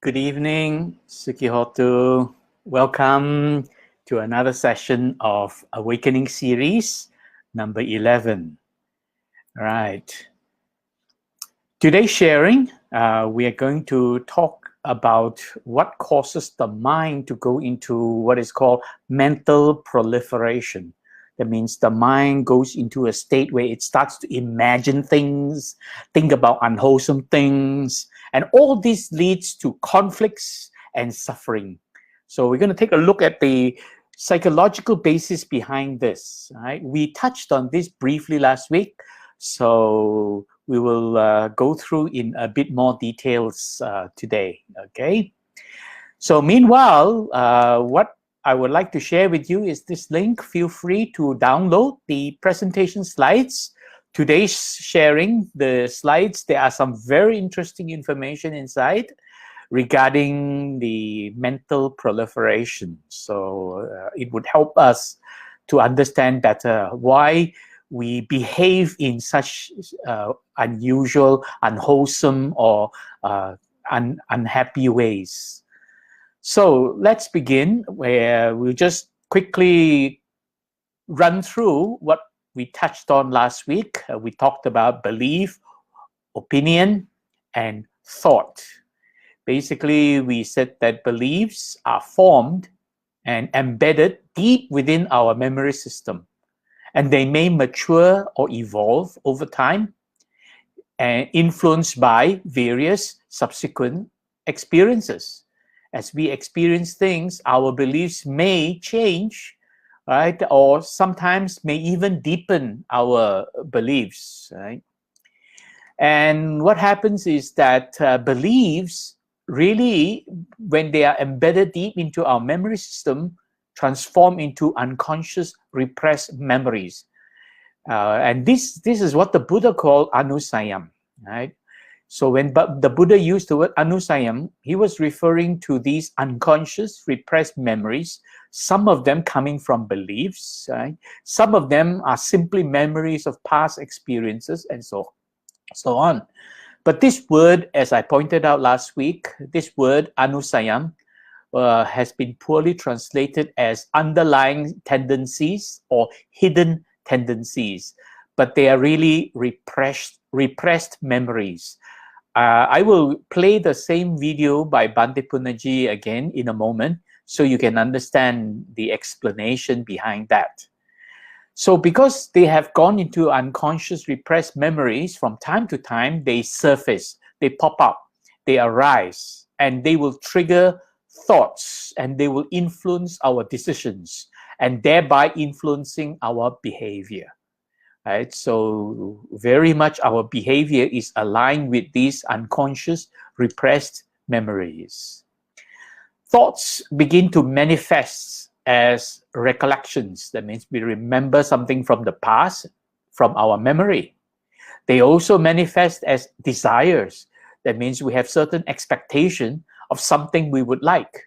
Good evening, Sukihotu. Welcome to another session of Awakening series number 11. All right. Today's sharing, we are going to talk about what causes the mind to go into what is called mental proliferation. That means the mind goes into a state where it starts to imagine things, think about unwholesome things, and all this leads to conflicts and suffering. So we're going to take a look at the psychological basis behind this. Right? We touched on this briefly last week, so we will go through in a bit more details today. Okay. So meanwhile, what I would like to share with you is this link. Feel free to download the presentation slides. Today's sharing, the slides, there are some very interesting information inside regarding the mental proliferation. So it would help us to understand better why we behave in such unusual, unwholesome, or unhappy ways. So let's begin, where we'll just quickly run through what we touched on last week. We talked about belief, opinion, and thought. Basically, we said that beliefs are formed and embedded deep within our memory system, and they may mature or evolve over time and influenced by various subsequent experiences. As we experience things, our beliefs may change, right? Or sometimes may even deepen our beliefs, right? And what happens is that beliefs really, when they are embedded deep into our memory system, transform into unconscious repressed memories. And this is what the Buddha called anusayam, right? So when the Buddha used the word anusayam, he was referring to these unconscious repressed memories, some of them coming from beliefs, right? Some of them are simply memories of past experiences and so on. But this word, as I pointed out last week, this word anusayam has been poorly translated as underlying tendencies or hidden tendencies, but they are really repressed memories. I will play the same video by Bhante Punnaji again in a moment, so you can understand the explanation behind that. So because they have gone into unconscious repressed memories, from time to time, they surface, they pop up, they arise, and they will trigger thoughts, and they will influence our decisions, and thereby influencing our behavior. Right? So very much our behavior is aligned with these unconscious repressed memories. Thoughts begin to manifest as recollections. That means we remember something from the past, from our memory. They also manifest as desires. That means we have certain expectation of something we would like,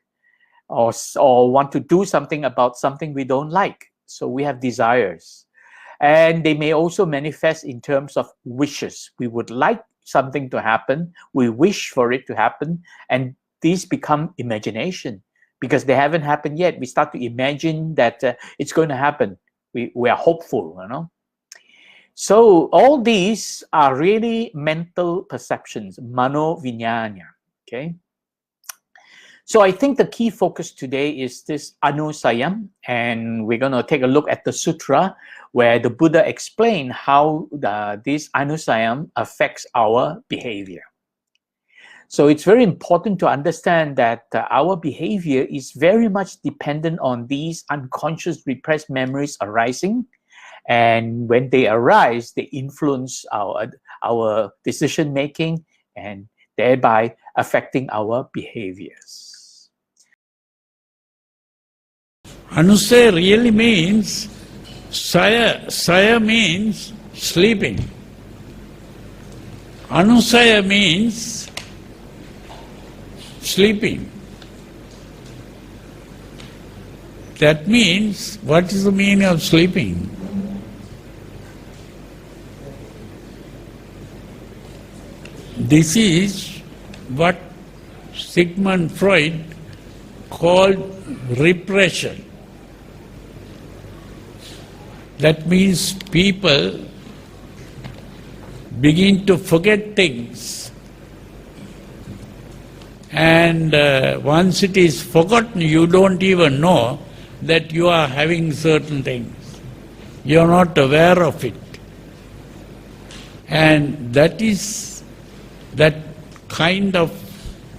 or want to do something about something we don't like. So we have desires. And they may also manifest in terms of wishes. We would like something to happen. We wish for it to happen. And these become imagination because they haven't happened yet. We start to imagine that it's going to happen. We are hopeful, you know. So all these are really mental perceptions, mano vinyanya, okay? So I think the key focus today is this anusayam, and we're going to take a look at the Sutra where the Buddha explained how this anusayam affects our behavior. So it's very important to understand that our behavior is very much dependent on these unconscious repressed memories arising, and when they arise, they influence our decision making and thereby affecting our behaviors. Anusaya really means, saya means sleeping. Anusaya means sleeping. That means, what is the meaning of sleeping? This is what Sigmund Freud called repression. That means people begin to forget things, and once it is forgotten, you don't even know that you are having certain things. You are not aware of it. And that kind of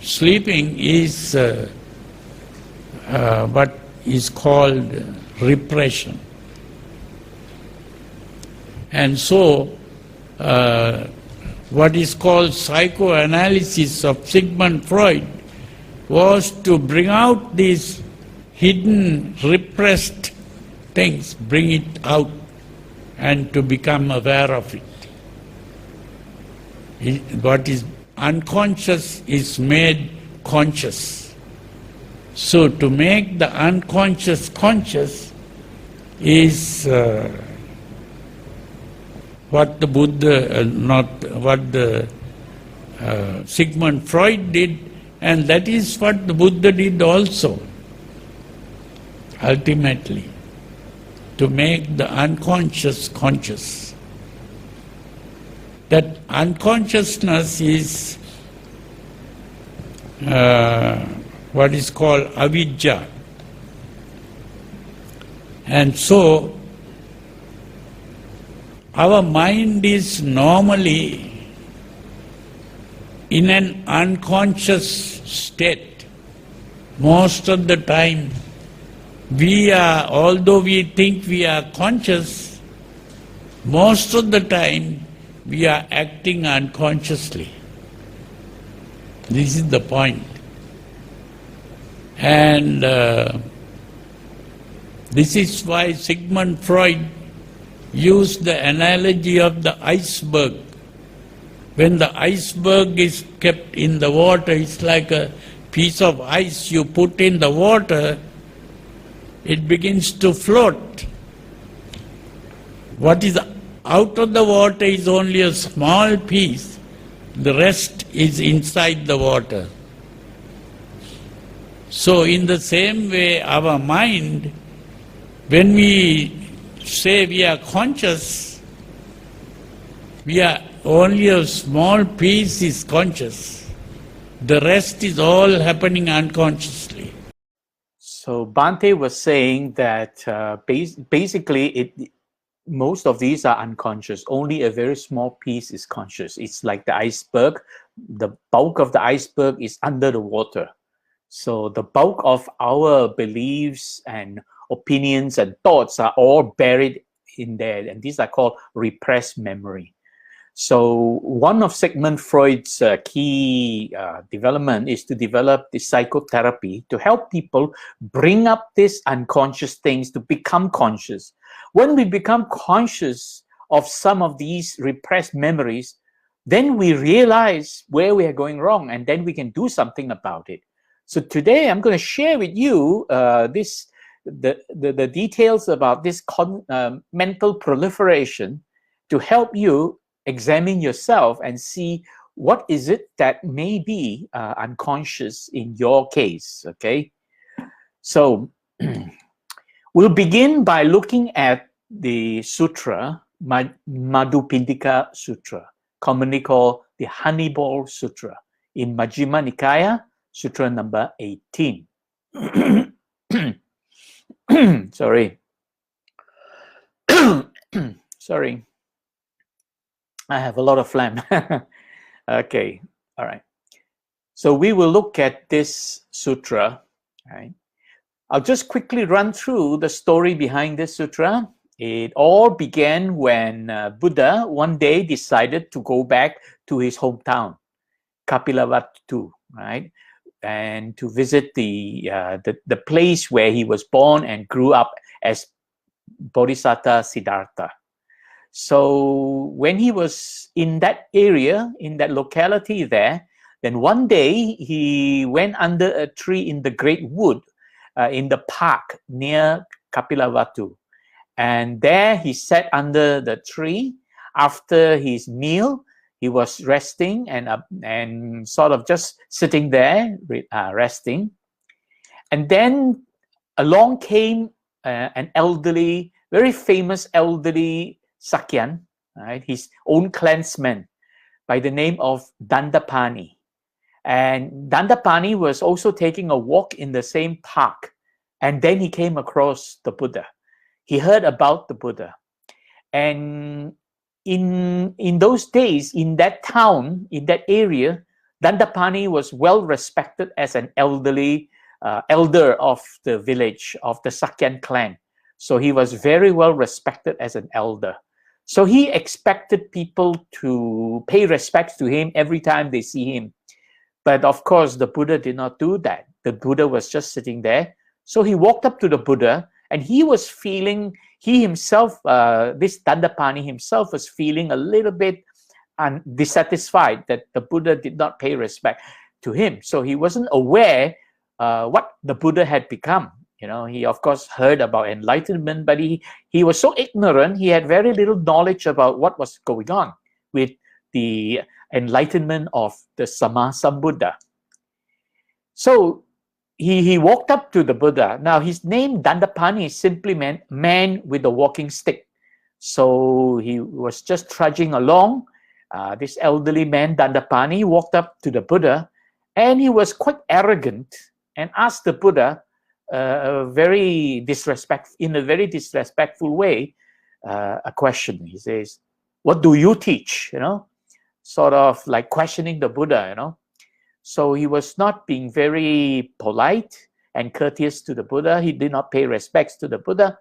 sleeping is what is called repression. And so, what is called psychoanalysis of Sigmund Freud was to bring out these hidden, repressed things, bring it out, and to become aware of it. What is unconscious is made conscious. So to make the unconscious conscious is what the Buddha, what the Sigmund Freud did, and that is what the Buddha did also, ultimately, to make the unconscious conscious. That unconsciousness is what is called avidya. And so, our mind is normally in an unconscious state. Most of the time, although we think we are conscious, most of the time we are acting unconsciously. This is the point. And this is why Sigmund Freud used the analogy of the iceberg. When the iceberg is kept in the water, it's like a piece of ice you put in the water, it begins to float. What is out of the water is only a small piece, the rest is inside the water. So in the same way, our mind, when we say we are conscious, we are only a small piece is conscious. The rest is all happening unconsciously. So Bhante was saying that basically most of these are unconscious. Only a very small piece is conscious. It's like the iceberg. The bulk of the iceberg is under the water. So the bulk of our beliefs and opinions and thoughts are all buried in there, and these are called repressed memory. So one of Sigmund Freud's key development is to develop the psychotherapy to help people bring up these unconscious things to become conscious. When we become conscious of some of these repressed memories, then we realize where we are going wrong, and then we can do something about it. So today I'm going to share with you the details about this mental proliferation to help you examine yourself and see what is it that may be unconscious in your case, okay? So we'll begin by looking at the Sutra, Madhupindika Sutra, commonly called the Honeyball Sutra, in Majjhima Nikaya, Sutra number 18. Sorry. Sorry. I have a lot of phlegm. Okay, all right. So we will look at this sutra. Right? I'll just quickly run through the story behind this sutra. It all began when Buddha one day decided to go back to his hometown, Kapilavatthu, right? And to visit the place where he was born and grew up as Bodhisattva Siddhartha. So when he was in that area, in that locality there, then one day he went under a tree in the great wood in the park near Kapilavatthu. And there he sat under the tree. After his meal, He was resting and sort of just sitting there, resting. And then along came an elderly, very famous elderly Sakyan, right? His own clansman by the name of Dandapani. And Dandapani was also taking a walk in the same park. And then he came across the Buddha. He heard about the Buddha. And in those days, in that town, in that area, Dandapani was well respected as an elder of the village, of the Sakyan clan. So he was very well respected as an elder. So he expected people to pay respects to him every time they see him. But of course, the Buddha did not do that. The Buddha was just sitting there. So he walked up to the Buddha, and he was feeling, he himself, this Dandapani himself was feeling a little bit dissatisfied that the Buddha did not pay respect to him. So he wasn't aware what the Buddha had become. He of course heard about enlightenment, but he was so ignorant, he had very little knowledge about what was going on with the enlightenment of the Sammasambuddha. So he walked up to the Buddha. Now his name Dandapani simply meant man with a walking stick. So he was just trudging along. This elderly man Dandapani walked up to the Buddha, and he was quite arrogant and asked the Buddha in a very disrespectful way a question. He says, "What do you teach?" Sort of like questioning the Buddha. So he was not being very polite and courteous to the Buddha. He did not pay respects to the Buddha,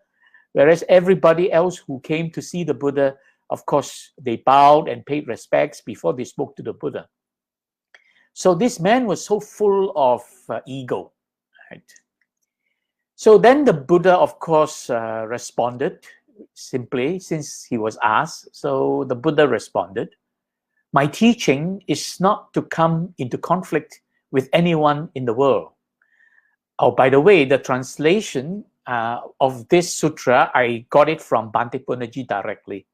whereas everybody else who came to see the Buddha, of course, they bowed and paid respects before they spoke to the Buddha. So this man was so full of ego, right? So then the Buddha, of course, responded simply, since he was asked. So the Buddha responded, "My teaching is not to come into conflict with anyone in the world." Oh, by the way, the translation of this sutra, I got it from Bhante Punnaji directly,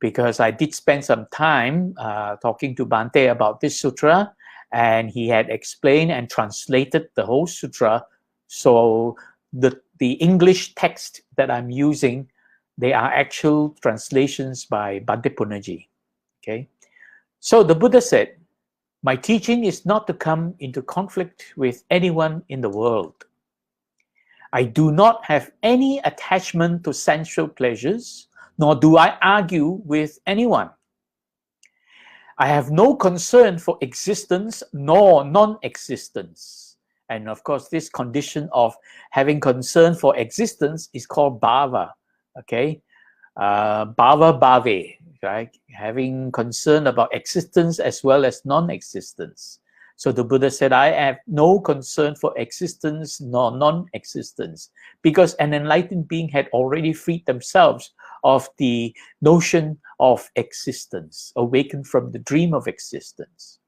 because I did spend some time talking to Bhante about this sutra, and he had explained and translated the whole sutra. So the English text that I'm using, they are actual translations by Bhante Punnaji. Okay. So the Buddha said, "My teaching is not to come into conflict with anyone in the world. I do not have any attachment to sensual pleasures, nor do I argue with anyone. I have no concern for existence nor non-existence." And of course, this condition of having concern for existence is called bhava. Okay, bhava bhave, right? Having concern about existence as well as non-existence. So the Buddha said, "I have no concern for existence nor non-existence," because an enlightened being had already freed themselves of the notion of existence, awakened from the dream of existence.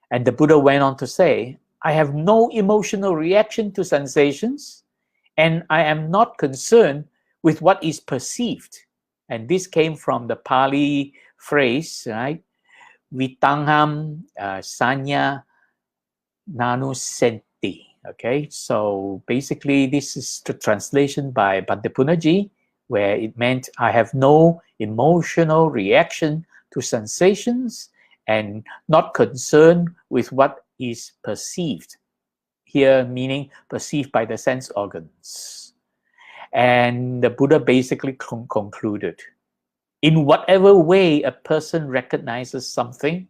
And the Buddha went on to say, "I have no emotional reaction to sensations, and I am not concerned with what is perceived." And this came from the Pali phrase, right? Vitangham sanya nanusenti. Okay, so basically this is the translation by Bhante Punnaji, where it meant I have no emotional reaction to sensations and not concerned with what is perceived. Here meaning perceived by the sense organs. And the Buddha basically concluded, in whatever way a person recognizes something,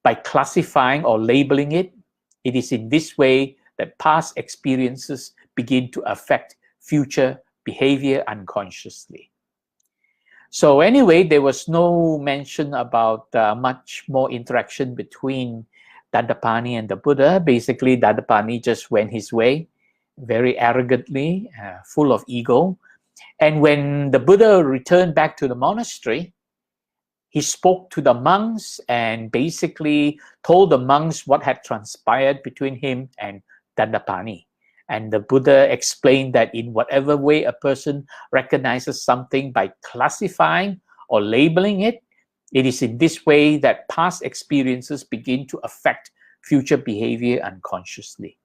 by classifying or labeling it, it is in this way that past experiences begin to affect future behavior unconsciously. So anyway, there was no mention about much more interaction between Dandapani and the Buddha. Basically, Dandapani just went his way, very arrogantly, full of ego. And when the Buddha returned back to the monastery, he spoke to the monks and basically told the monks what had transpired between him and Dandapani. And the Buddha explained that in whatever way a person recognizes something by classifying or labeling it, It is in this way that past experiences begin to affect future behavior unconsciously.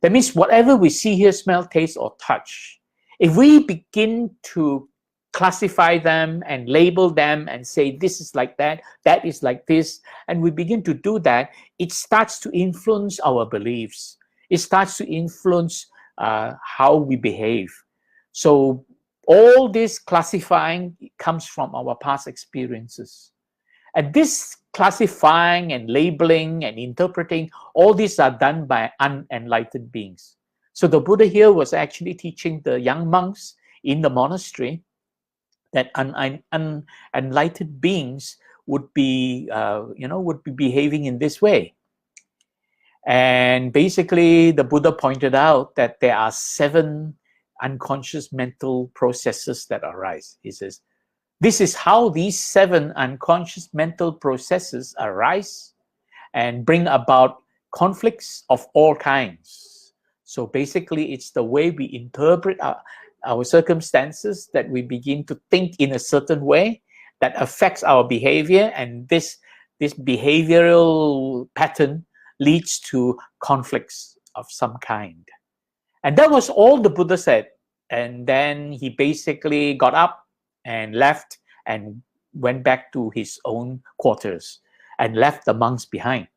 That means whatever we see, hear, smell, taste, or touch, if we begin to classify them and label them and say this is like that, that is like this, and we begin to do that, it starts to influence our beliefs. It starts to influence how we behave. So all this classifying comes from our past experiences. And this classifying and labeling and interpreting, all these are done by unenlightened beings. So the Buddha here was actually teaching the young monks in the monastery that unenlightened beings would be, would be behaving in this way. And basically, the Buddha pointed out that there are 7 unconscious mental processes that arise. He says, this is how these 7 unconscious mental processes arise and bring about conflicts of all kinds. So basically, it's the way we interpret our circumstances that we begin to think in a certain way that affects our behavior, and this behavioral pattern leads to conflicts of some kind. And that was all the Buddha said. And then he basically got up and left and went back to his own quarters and left the monks behind.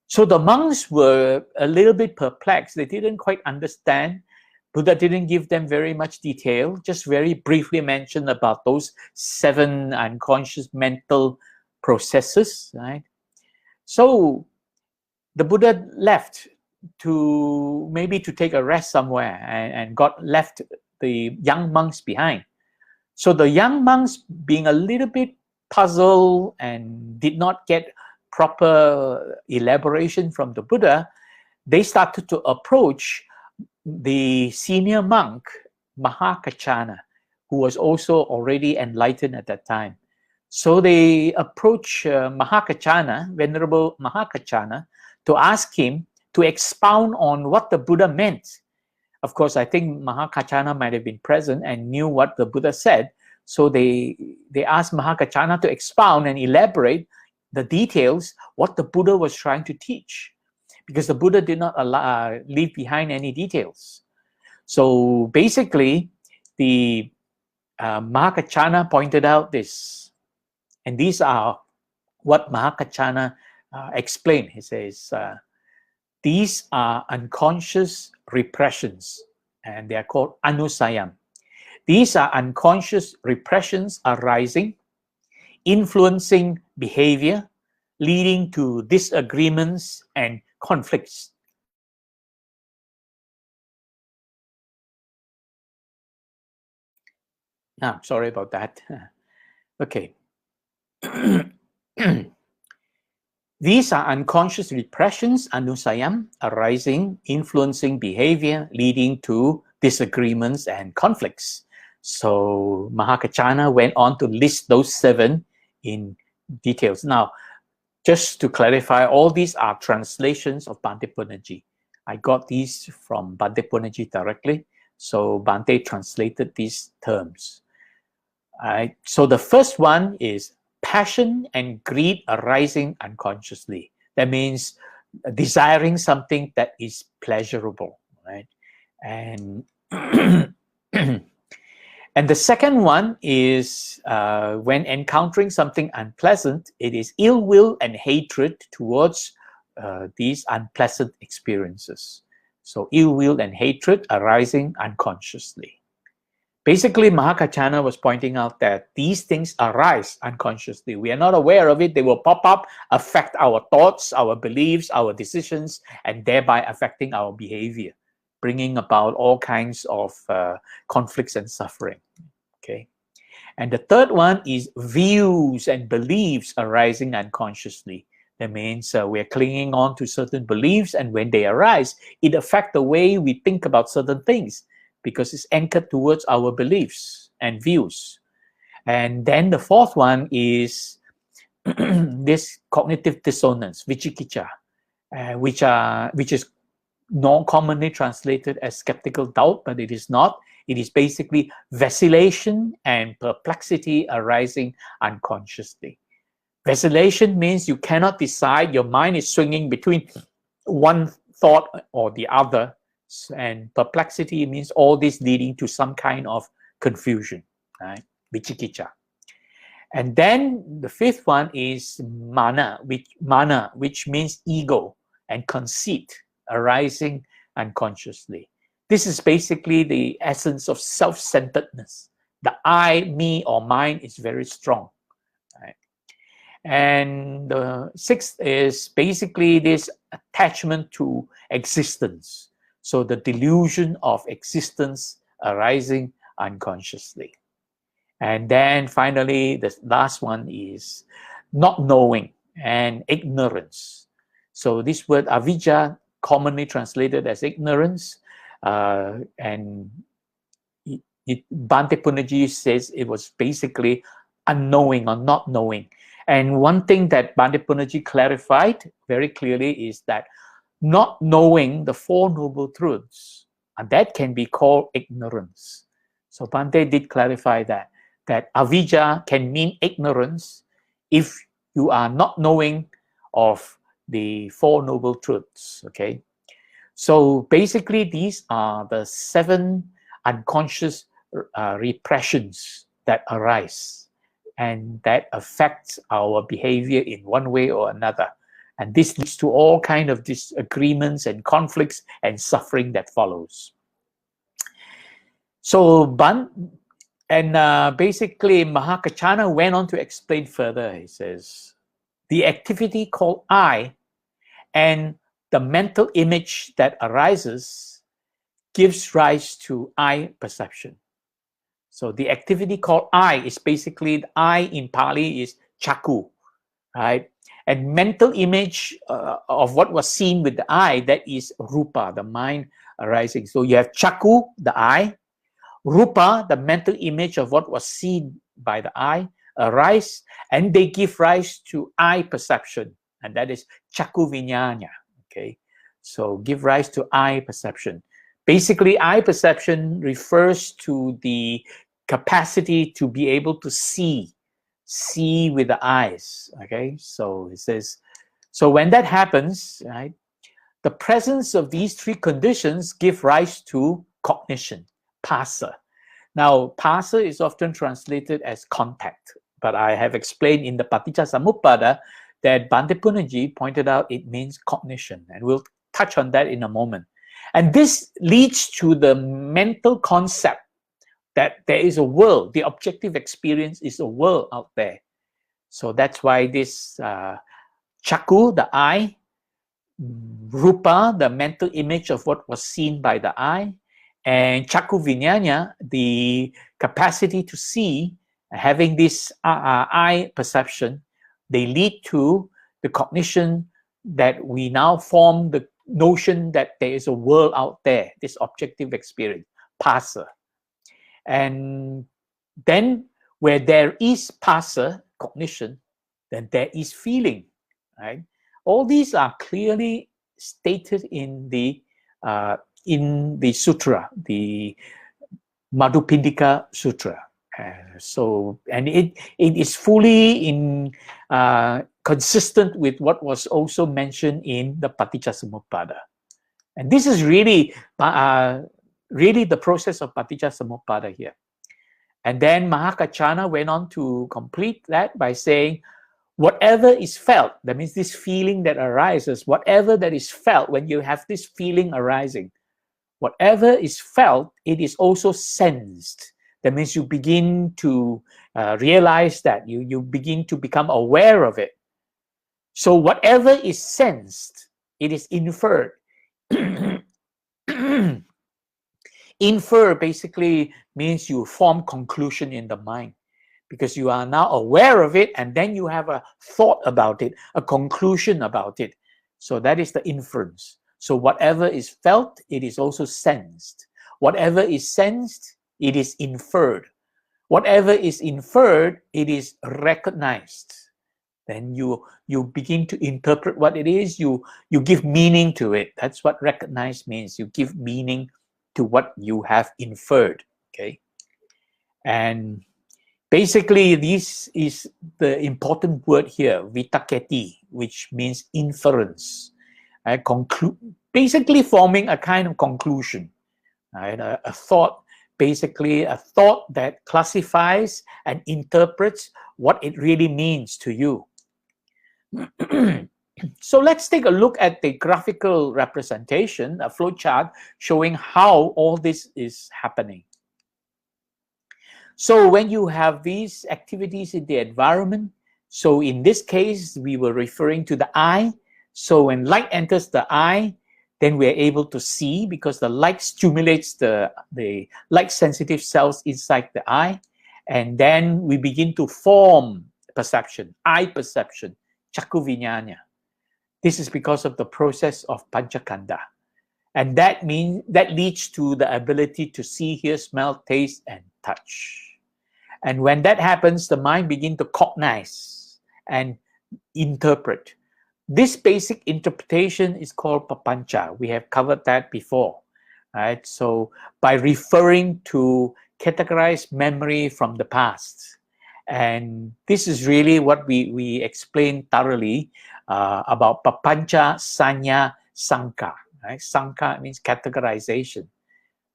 So the monks were a little bit perplexed. They didn't quite understand. Buddha didn't give them very much detail, just very briefly mentioned about those 7 unconscious mental processes, right? So the Buddha left to maybe to take a rest somewhere and left the young monks behind. So the young monks, being a little bit puzzled and did not get proper elaboration from the Buddha, they started to approach the senior monk, Maha, who was also already enlightened at that time. So they approached Maha, Venerable Maha, to ask him to expound on what the Buddha meant. Of course, I think Maha might have been present and knew what the Buddha said. So they asked Maha to expound and elaborate the details, what the Buddha was trying to teach, because the Buddha did not leave behind any details. So basically, the Maha pointed out this, and these are what Maha explained. He says, these are unconscious repressions, and they are called anusayam. These are unconscious repressions arising, influencing behavior, leading to disagreements and conflicts. Sorry about that. Okay. These are unconscious repressions, anusayam, arising, influencing behavior, leading to disagreements and conflicts. So Maha went on to list those 7 in details. Now, just to clarify, all these are translations of Bhante Punnaji. I got these from Bhante Punnaji directly. So Bhante translated these terms. So the first one is passion and greed arising unconsciously. That means desiring something that is pleasurable, right? And and the second one is when encountering something unpleasant, it is ill will and hatred towards these unpleasant experiences. So ill will and hatred arising unconsciously. Basically, Maha was pointing out that these things arise unconsciously. We are not aware of it. They will pop up, affect our thoughts, our beliefs, our decisions, and thereby affecting our behavior, bringing about all kinds of conflicts and suffering. Okay. And the third one is views and beliefs arising unconsciously. That means we're clinging on to certain beliefs, and when they arise, it affects the way we think about certain things, because it's anchored towards our beliefs and views. And then the fourth one is this cognitive dissonance, vichikicha, which is non-commonly translated as skeptical doubt, but it is not. It is basically vacillation and perplexity arising unconsciously. Vacillation means you cannot decide. Your mind is swinging between one thought or the other. And perplexity means all this leading to some kind of confusion, right? Vichikicha. And then the fifth one is mana, which means ego and conceit arising unconsciously. This is basically the essence of self-centeredness. The I, me, or mine is very strong. Right? And the sixth is basically this attachment to existence. So the delusion of existence arising unconsciously. And then finally, the last one is not knowing and ignorance. So this word avijja, commonly translated as ignorance, and Bhante Punnaji says it was basically unknowing or not knowing. And one thing that Bhante Punnaji clarified very clearly is that not knowing the Four Noble Truths, and that can be called ignorance. So Bhante did clarify that avijja can mean ignorance if you are not knowing of the Four Noble Truths, okay? So basically, these are the 7 unconscious repressions that arise and that affect our behavior in one way or another. And this leads to all kinds of disagreements and conflicts and suffering that follows. So basically, Mahakachana went on to explain further. He says, the activity called I and the mental image that arises gives rise to I perception. So the activity called I is basically, I in Pali is chaku, right? And mental image of what was seen with the eye, that is rupa, the mind arising. So you have chaku, the eye, rupa, the mental image of what was seen by the eye, arise, and they give rise to eye perception, and that is chaku vinyanya. Okay, so give rise to eye perception. Basically, eye perception refers to the capacity to be able to see with the eyes. Okay, so it says, so when that happens, right, the presence of these 3 conditions give rise to cognition, phassa. Now, phassa is often translated as contact, but I have explained in the Paticcasamuppada that Bhante Punnaji pointed out it means cognition, and we'll touch on that in a moment. And this leads to the mental concept that there is a world, the objective experience is a world out there. So that's why this chaku, the eye, rupa, the mental image of what was seen by the eye, and chaku vinyanya, the capacity to see, having this eye perception, they lead to the cognition that we now form the notion that there is a world out there, this objective experience, phassa. And then where there is phassa, cognition, then there is feeling, right? All these are clearly stated in the Sutra, the Madhupindika Sutra. And it is fully consistent with what was also mentioned in the Paticcasamuppada. And this is really the process of Paticcasamuppada here. And then Mahakachana went on to complete that by saying, whatever is felt, that means this feeling that arises, whatever that is felt, when you have this feeling arising, whatever is felt, it is also sensed. That means you begin to realize that, you begin to become aware of it. So whatever is sensed, it is inferred. Infer basically means you form conclusion in the mind, because you are now aware of it, and then you have a thought about it, a conclusion about it. So that is the inference. So whatever is felt, it is also sensed. Whatever is sensed, it is inferred. Whatever is inferred, it is recognized. Then you begin to interpret what it is. You give meaning to it. That's what recognize means. You give meaning to what you have inferred. Okay, and Basically, this is the important word here, vitaketi, which means inference. Right? Basically forming a kind of conclusion, right? A thought, basically a thought that classifies and interprets what it really means to you. So let's take a look at the graphical representation, a flow chart showing how all this is happening. So when you have these activities in the environment, so in this case, we were referring to the eye. So when light enters the eye, then we're able to see because the light stimulates the light-sensitive cells inside the eye. And then we begin to form perception, eye perception, Chakku Vijnana. This is because of the process of Panchakanda. And that leads to the ability to see, hear, smell, taste, and touch. And when that happens, the mind begins to cognize and interpret. This basic interpretation is called papancha. We have covered that before, right? So by referring to categorized memory from the past. And this is really what we explained thoroughly about papancha, sanya, sanka. Right? Sanka means categorization.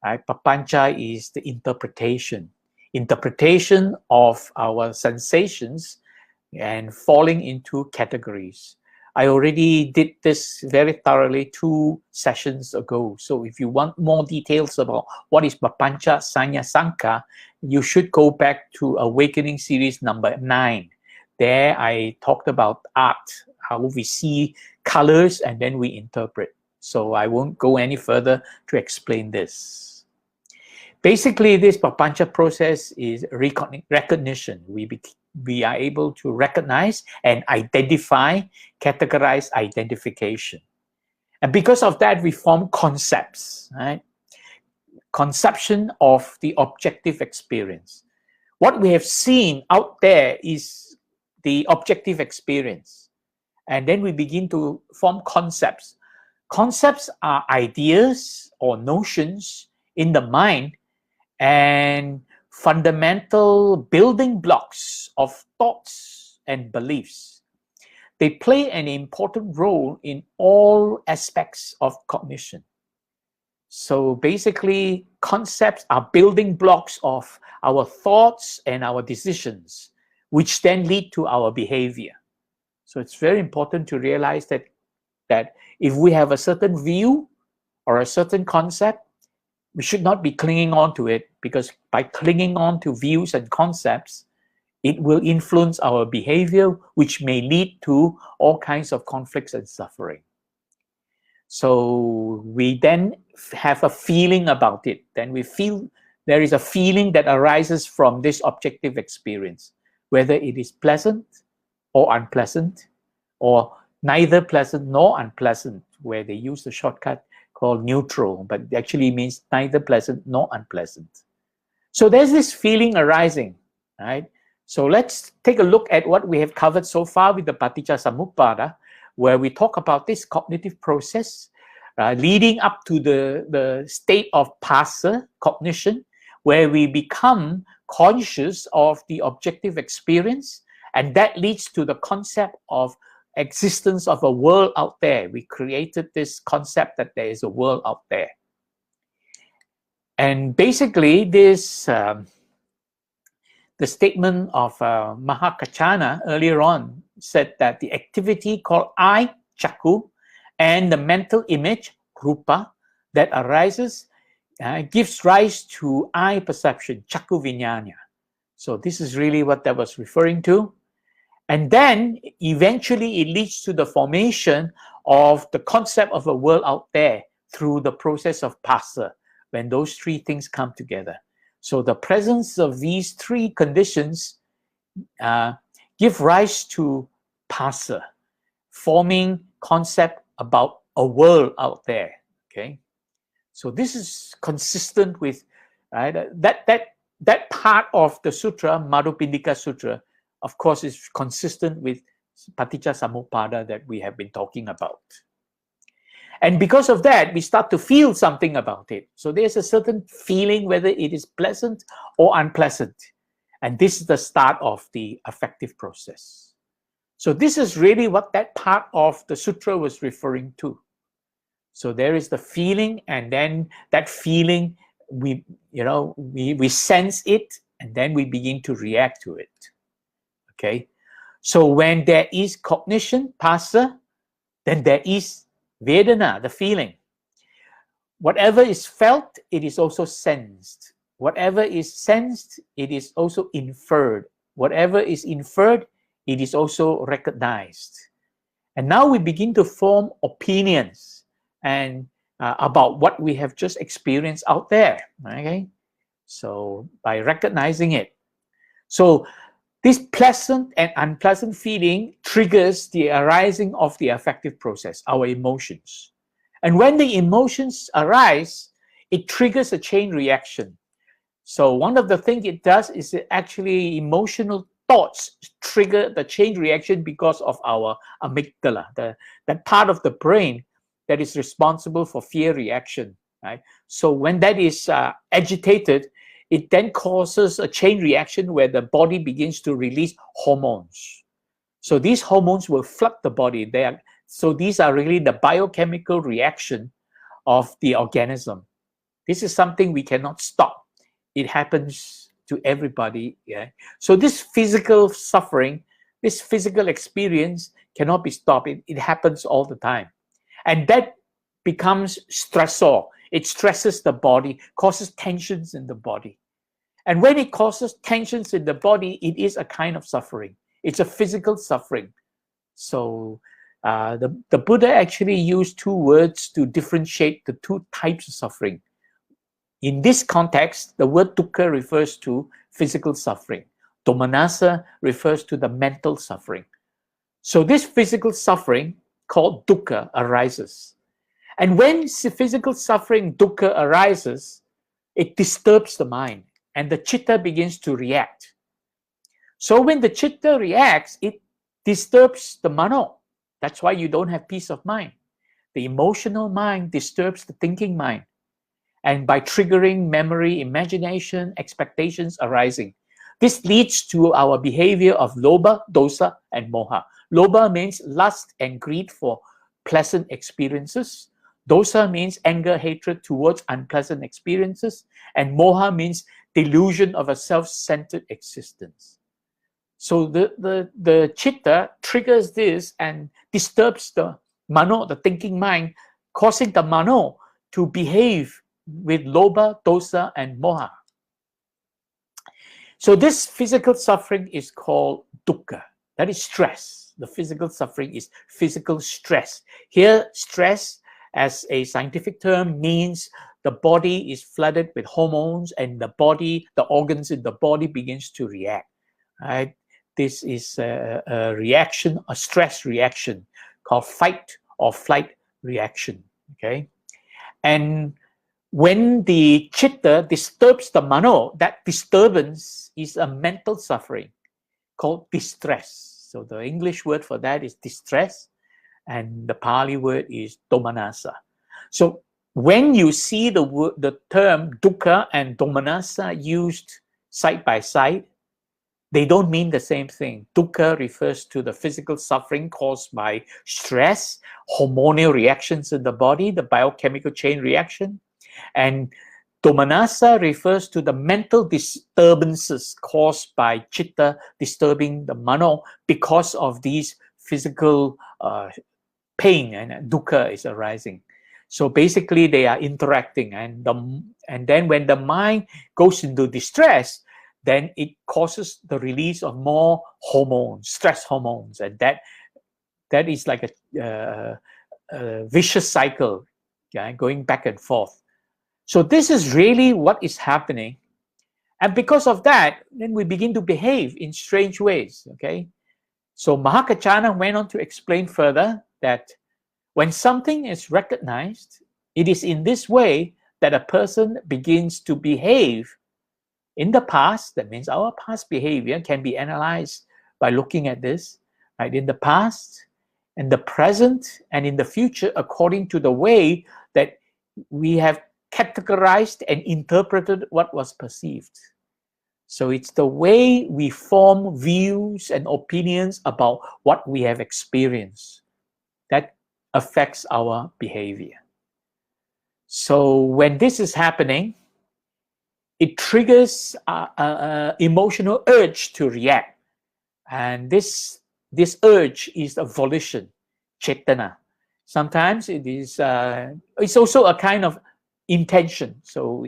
Right? Papancha is the interpretation of our sensations and falling into categories. I already did this very thoroughly 2 sessions ago. So if you want more details about what is papancha, sanya, sanka, you should go back to Awakening series number 9. There I talked about art, how we see colors and then we interpret. So I won't go any further to explain this. Basically, this papancha process is recognition. We are able to recognize and identify, categorize identification. And because of that, we form concepts, right? Conception of the objective experience. What we have seen out there is the objective experience. And then we begin to form concepts. Concepts are ideas or notions in the mind and fundamental building blocks of thoughts and beliefs. They play an important role in all aspects of cognition. So basically, concepts are building blocks of our thoughts and our decisions, which then lead to our behavior. So it's very important to realize that if we have a certain view or a certain concept, we should not be clinging on to it, because by clinging on to views and concepts, it will influence our behavior, which may lead to all kinds of conflicts and suffering. So we then have a feeling about it. Then we feel there is a feeling that arises from this objective experience, whether it is pleasant or unpleasant, or neither pleasant nor unpleasant, where they use the shortcut called neutral, but it actually means neither pleasant nor unpleasant. So there's this feeling arising, right? So let's take a look at what we have covered so far with the Paticcasamuppada, where we talk about this cognitive process leading up to the state of phassa, cognition, where we become conscious of the objective experience, and that leads to the concept of existence of a world out there. We created this concept that there is a world out there. And basically, this the statement of Maha earlier on said that the activity called eye, Chakku, and the mental image, Rupa, that arises gives rise to eye perception, Chakku Vijnana. So this is really what that was referring to. And then eventually it leads to the formation of the concept of a world out there through the process of phassa, when those 3 things come together. So the presence of these 3 conditions give rise to phassa, forming concept about a world out there. Okay, so this is consistent with that part of the sutra, Madhupindika Sutra, of course, is consistent with Paticcasamuppada that we have been talking about. And because of that, we start to feel something about it. So there's a certain feeling, whether it is pleasant or unpleasant. And this is the start of the affective process. So this is really what that part of the sutra was referring to. So there is the feeling, and then that feeling, we sense it, and then we begin to react to it. Okay. So when there is cognition, phassa, then there is vedana, the feeling. Whatever is felt, it is also sensed. Whatever is sensed, it is also inferred. Whatever is inferred, it is also recognized. And now we begin to form opinions and about what we have just experienced out there. Okay, so by recognizing it, so this pleasant and unpleasant feeling triggers the arising of the affective process, our emotions. And when the emotions arise, it triggers a chain reaction. So one of the things it does is it actually emotional thoughts trigger the chain reaction because of our amygdala, that part of the brain that is responsible for fear reaction. Right? So when that is agitated, it then causes a chain reaction where the body begins to release hormones. So these hormones will flood the body. So these are really the biochemical reaction of the organism. This is something we cannot stop. It happens to everybody. Yeah. So this physical suffering, this physical experience cannot be stopped. It happens all the time. And that becomes stressor. It stresses the body, causes tensions in the body. And when it causes tensions in the body, it is a kind of suffering. It's a physical suffering. So the Buddha actually used two words to differentiate the two types of suffering. In this context, the word dukkha refers to physical suffering. Domanassa refers to the mental suffering. So this physical suffering called dukkha arises. And when physical suffering dukkha arises, it disturbs the mind and the chitta begins to react. So when the chitta reacts, it disturbs the mano. That's why you don't have peace of mind. The emotional mind disturbs the thinking mind. And by triggering memory, imagination, expectations arising. This leads to our behavior of lobha, dosa, and moha. Lobha means lust and greed for pleasant experiences. Dosa means anger, hatred towards unpleasant experiences. And moha means delusion of a self-centered existence. So the chitta triggers this and disturbs the mano, the thinking mind, causing the mano to behave with lobha, dosa, and moha. So this physical suffering is called dukkha. That is stress. The physical suffering is physical stress. Here, stress as a scientific term means the body is flooded with hormones and the organs in the body begins to react. Right? This is a reaction, a stress reaction called fight or flight reaction. Okay, and when the chitta disturbs the mano, that disturbance is a mental suffering called distress. So the English word for that is distress, and the Pali word is domanassa. So when you see the term dukkha and domanassa used side by side, they don't mean the same thing. Dukkha refers to the physical suffering caused by stress, hormonal reactions in the body, the biochemical chain reaction. And domanassa refers to the mental disturbances caused by chitta disturbing the mano because of these physical pain and dukkha is arising. So basically they are interacting, and then when the mind goes into distress, then it causes the release of more hormones, stress hormones, and that is like a vicious cycle, going back and forth. So this is really what is happening. And because of that, then we begin to behave in strange ways, okay? So Mahakachana went on to explain further that when something is recognized, it is in this way that a person begins to behave in the past. That means our past behavior can be analyzed by looking at this, right? In the past, in the present, and in the future, according to the way that we have categorized and interpreted what was perceived. So it's the way we form views and opinions about what we have experienced that affects our behavior. So when this is happening, it triggers an emotional urge to react. And this urge is a volition, chetana. Sometimes it is, it's also a kind of intention. So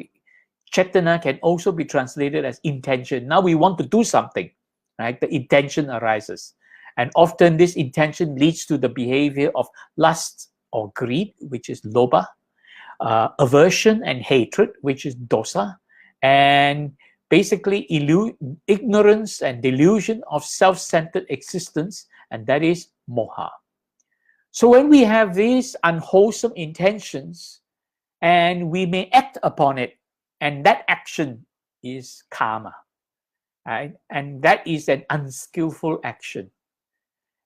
chetana can also be translated as intention. Now we want to do something, right? The intention arises. And often this intention leads to the behavior of lust or greed, which is lobha, aversion and hatred, which is dosa, and basically ignorance and delusion of self-centered existence, and that is moha. So when we have these unwholesome intentions and we may act upon it, and that action is karma, right? And that is an unskillful action.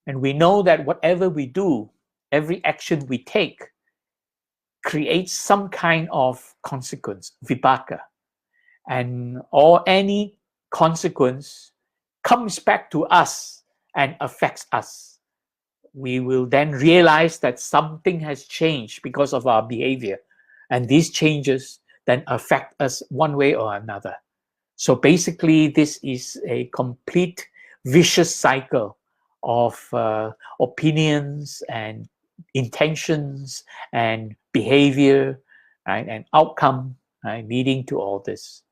And we know that whatever we do, every action we take creates some kind of consequence, vipaka. And any consequence comes back to us and affects us. We will then realize that something has changed because of our behavior. And these changes then affect us one way or another. So basically, this is a complete vicious cycle of opinions and intentions and behavior, right, and outcome, right, leading to all this.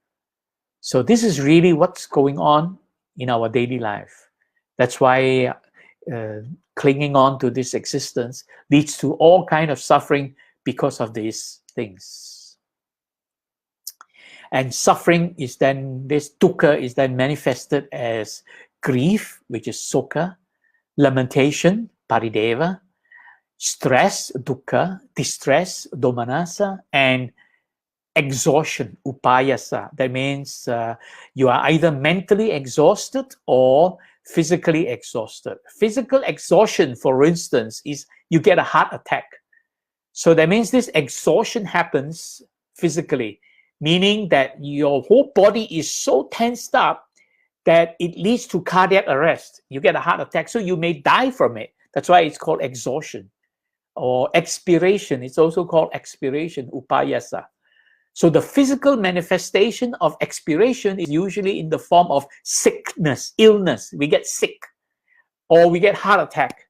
So this is really what's going on in our daily life. That's why clinging on to this existence leads to all kind of suffering because of these things. And suffering is then, this dukkha is then manifested as grief, which is sukha, lamentation, parideva, stress, dukkha, distress, domanassa, and exhaustion, upayasa. That means you are either mentally exhausted or physically exhausted. Physical exhaustion, for instance, is you get a heart attack. So that means this exhaustion happens physically, meaning that your whole body is so tensed up that it leads to cardiac arrest. You get a heart attack, so you may die from it. That's why it's called exhaustion. Or expiration, it's also called expiration, upayasa. So the physical manifestation of expiration is usually in the form of sickness, illness. We get sick, or we get heart attack,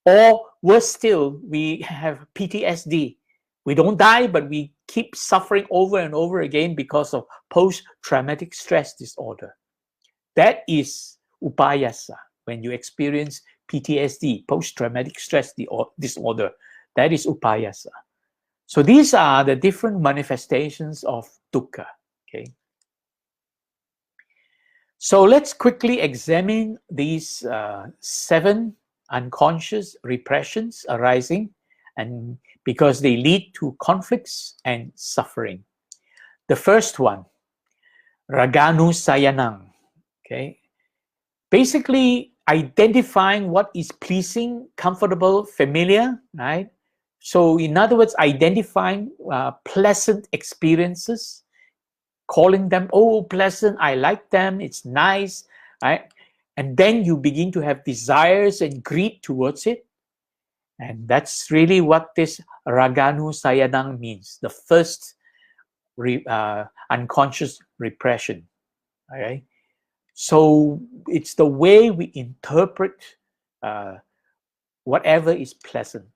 or worse still, we have PTSD. We don't die, but we keep suffering over and over again because of post-traumatic stress disorder. That is upayasa. When you experience PTSD, post-traumatic stress disorder, that is upayasa. So these are the different manifestations of dukkha. Okay. So let's quickly examine these 7 unconscious repressions arising, and because they lead to conflicts and suffering. The first one, raganusayanam. Okay. Basically identifying what is pleasing, comfortable, familiar, right? So in other words, identifying pleasant experiences, calling them, oh, pleasant, I like them, it's nice, right? And then you begin to have desires and greed towards it. And that's really what this raganusayanam means, the first unconscious repression, okay? So it's the way we interpret whatever is pleasant.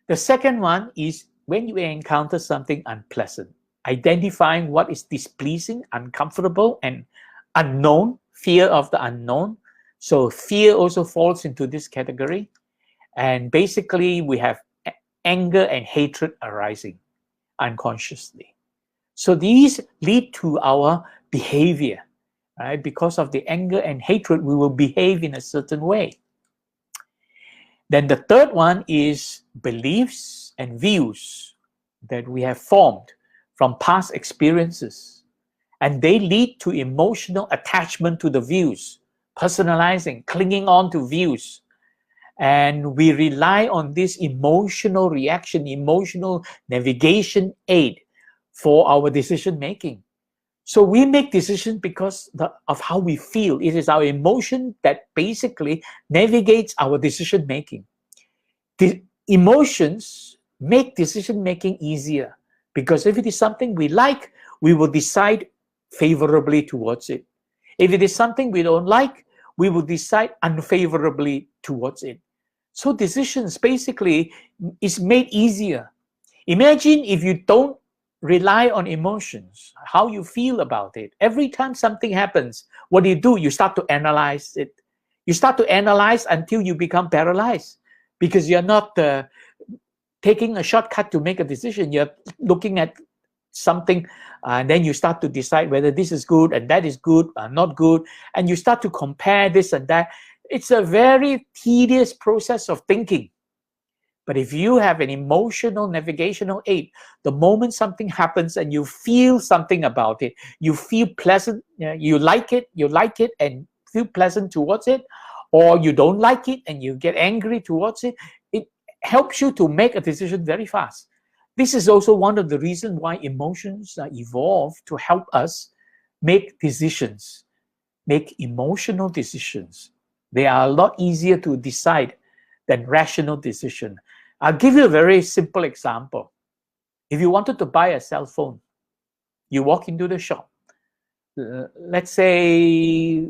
The second one is when you encounter something unpleasant, identifying what is displeasing, uncomfortable, and unknown, fear of the unknown. So fear also falls into this category. And basically, we have anger and hatred arising unconsciously. So these lead to our behavior, right? Because of the anger and hatred, we will behave in a certain way. Then the third one is beliefs and views that we have formed from past experiences. And they lead to emotional attachment to the views, personalizing, clinging on to views. And we rely on this emotional reaction, emotional navigation aid for our decision making. So we make decisions because of how we feel. It is our emotion that basically navigates our decision making. The emotions make decision making easier, because if it is something we like, we will decide favorably towards it. If it is something we don't like, we will decide unfavorably towards it. So decisions basically is made easier. Imagine if you don't rely on emotions, how you feel about it. Every time something happens, what do? You start to analyze it. You start to analyze until you become paralyzed, because you're not taking a shortcut to make a decision. You're looking at something, and then you start to decide whether this is good and that is good or not good, and you start to compare this and that. It's a very tedious process of thinking. But if you have an emotional navigational aid, the moment something happens and you feel something about it, you feel pleasant, you like it and feel pleasant towards it, or you don't like it and you get angry towards it, it helps you to make a decision very fast. This is also one of the reasons why emotions are evolved to help us make decisions, make emotional decisions. They are a lot easier to decide than rational decision. I'll give you a very simple example. If you wanted to buy a cell phone, you walk into the shop. Let's say,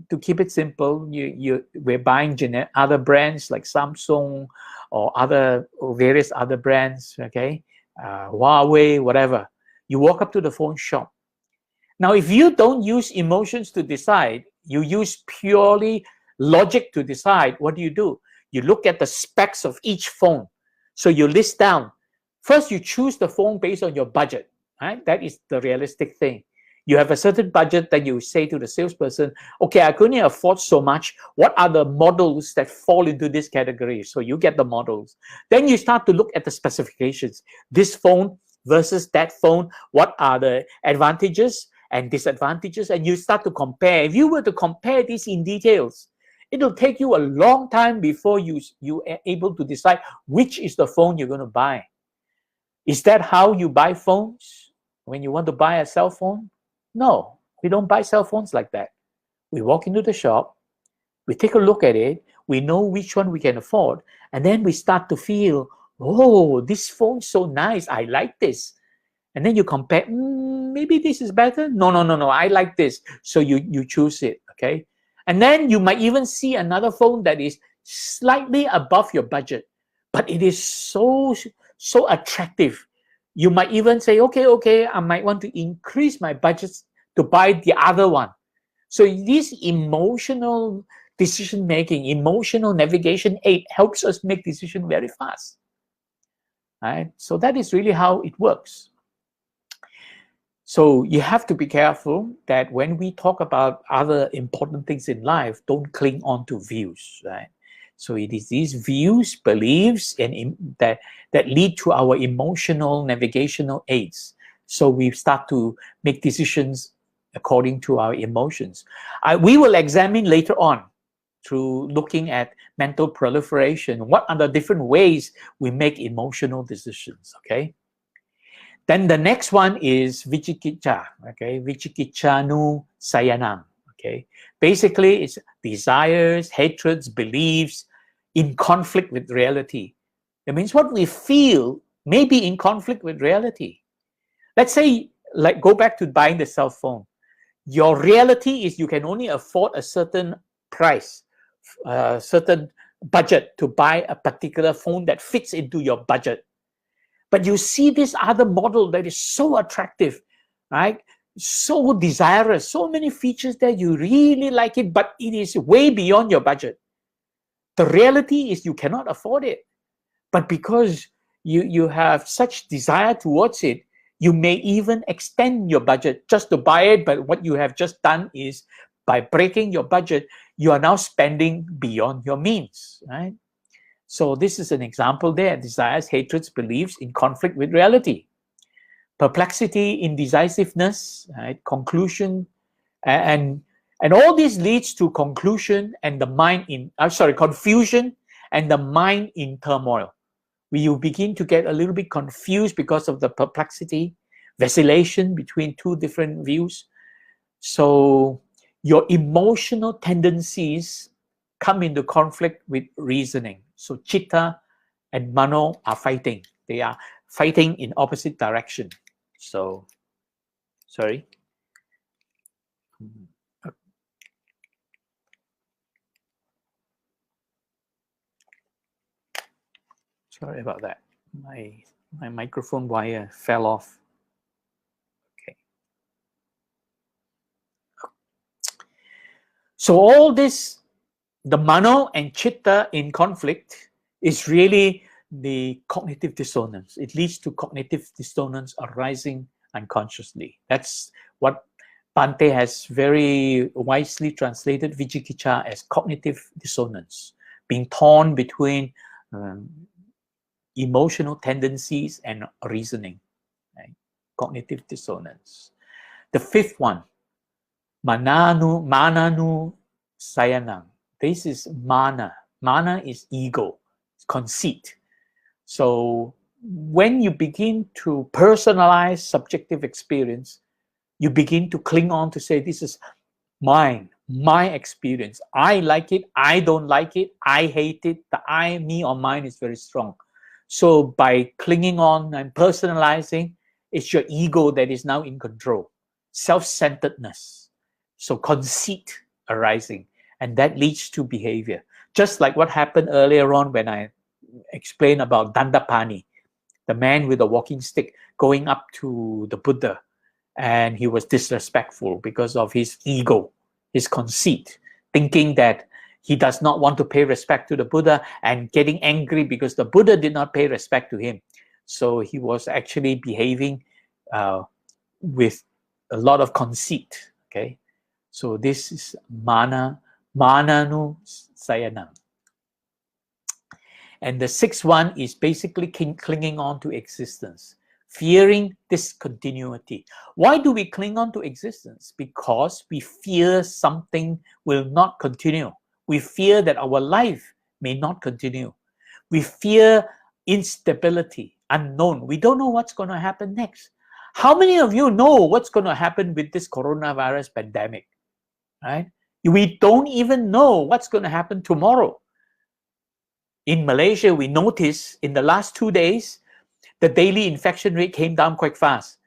to keep it simple, we're buying other brands like Samsung or various other brands, okay, Huawei, whatever. You walk up to the phone shop. Now, if you don't use emotions to decide, you use purely logic to decide, what do? You look at the specs of each phone. So you list down. First, you choose the phone based on your budget, right? That is the realistic thing. You have a certain budget, then you say to the salesperson, okay, I can only afford so much. What are the models that fall into this category? So you get the models. Then you start to look at the specifications. This phone versus that phone, what are the advantages and disadvantages? And you start to compare. If you were to compare these in details, it'll take you a long time before you are able to decide which is the phone you're going to buy. Is that how you buy phones when you want to buy a cell phone? No, we don't buy cell phones like that. We walk into the shop, we take a look at it, we know which one we can afford, and then we start to feel, oh, this phone's so nice, I like this. And then you compare, maybe this is better. No, I like this. So you choose it, okay? And then you might even see another phone that is slightly above your budget, but it is so attractive. You might even say, okay, I might want to increase my budget to buy the other one. So this emotional decision making, emotional navigation aid helps us make decisions very fast. Right? So that is really how it works. So you have to be careful that when we talk about other important things in life, don't cling on to views, right? So it is these views, beliefs, and that lead to our emotional navigational aids. So we start to make decisions according to our emotions. We will examine later on through looking at mental proliferation, what are the different ways we make emotional decisions, okay? Then the next one is vicikicca, okay? Vicikicchanu sayanam, okay? Basically, it's desires, hatreds, beliefs in conflict with reality. It means what we feel may be in conflict with reality. Let's say, like, go back to buying the cell phone. Your reality is you can only afford a certain price, a certain budget to buy a particular phone that fits into your budget. But you see this other model that is so attractive, right? So desirous, so many features that you really like it, but it is way beyond your budget. The reality is you cannot afford it. But because you have such desire towards it, you may even extend your budget just to buy it. But what you have just done is, by breaking your budget, you are now spending beyond your means, right? So this is an example there. Desires, hatreds, beliefs in conflict with reality. Perplexity, indecisiveness, right? Conclusion, and all this leads to conclusion and the mind confusion and the mind in turmoil. You begin to get a little bit confused because of the perplexity, vacillation between two different views. So your emotional tendencies come into conflict with reasoning. So chitta and mano are fighting. They are fighting in opposite direction. So, sorry. Sorry about that. My microphone wire fell off. Okay. So all this, the mano and chitta in conflict, is really the cognitive dissonance. It leads to cognitive dissonance arising unconsciously. That's what Bhante has very wisely translated Vichikicha as cognitive dissonance, being torn between emotional tendencies and reasoning, right? Cognitive dissonance. The fifth one, mananu sayanam. This is mana. Mana is ego, conceit. So when you begin to personalize subjective experience, you begin to cling on to say, this is mine, my experience. I like it, I don't like it, I hate it. The I, me, or mine is very strong. So by clinging on and personalizing, it's your ego that is now in control. Self-centeredness. So conceit arising. And that leads to behavior. Just like what happened earlier on when I explained about Dandapani, the man with a walking stick going up to the Buddha, and he was disrespectful because of his ego, his conceit, thinking that he does not want to pay respect to the Buddha and getting angry because the Buddha did not pay respect to him. So he was actually behaving with a lot of conceit. Okay, so this is mananu sayanam. And the sixth one is basically clinging on to existence, fearing discontinuity. Why do we cling on to existence? Because we fear something will not continue. We fear that our life may not continue. We fear instability, unknown. We don't know what's going to happen next. How many of you know what's going to happen with this coronavirus pandemic? Right? We don't even know what's going to happen tomorrow. In Malaysia, we noticed in the last 2 days, the daily infection rate came down quite fast.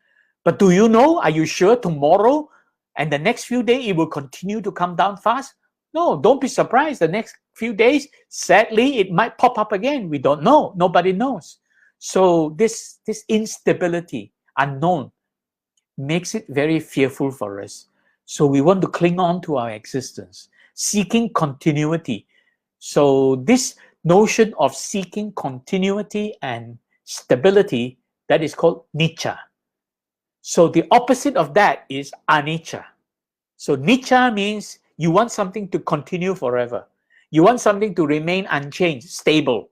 But do you know, are you sure tomorrow and the next few days it will continue to come down fast? No, don't be surprised. The next few days, sadly, it might pop up again. We don't know. Nobody knows. So this instability, unknown, makes it very fearful for us. So we want to cling on to our existence, seeking continuity. So this notion of seeking continuity and stability, that is called nicca. So the opposite of that is anicca. So nicca means you want something to continue forever. You want something to remain unchanged, stable.